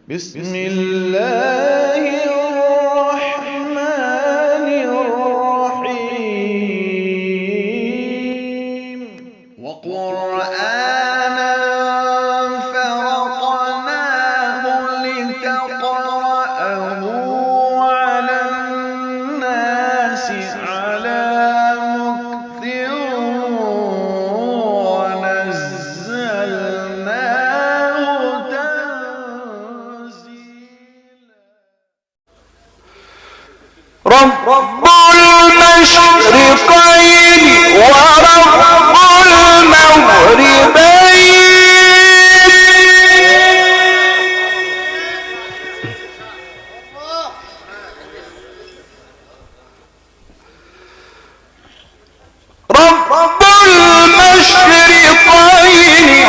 بسم الله الرحمن الرحيم وقرآنا فرقناه لتقرأه على الناس على مكث ونزلناه رب المشرقين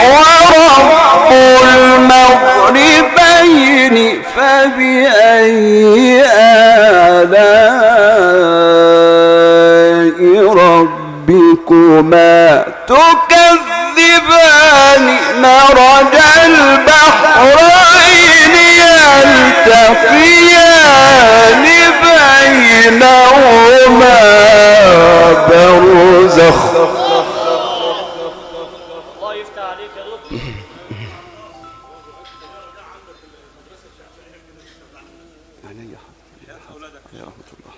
ورب المغربين فبأي آلاء ربكما تكذبان مرج البحرين يلتقيان بينهما برزخ الله يفتح عليك يا دكتور. يا رحمة الله.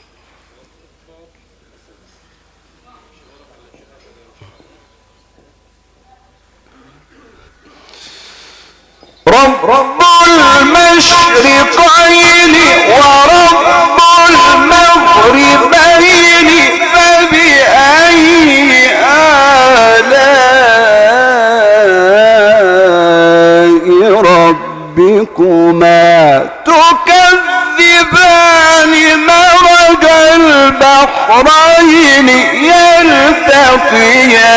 رب المشرقين ورب المغربين فبأي آلاء ربكما تكذبان مرج البحرين يلتقيان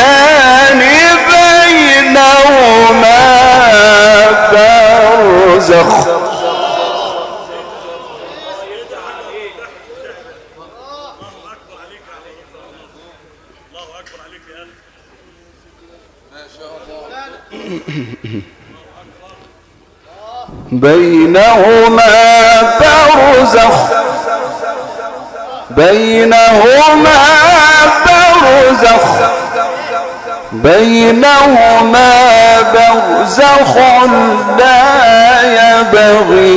بينهما برزخ بينهما برزخ بينهما برزخ لا يبغي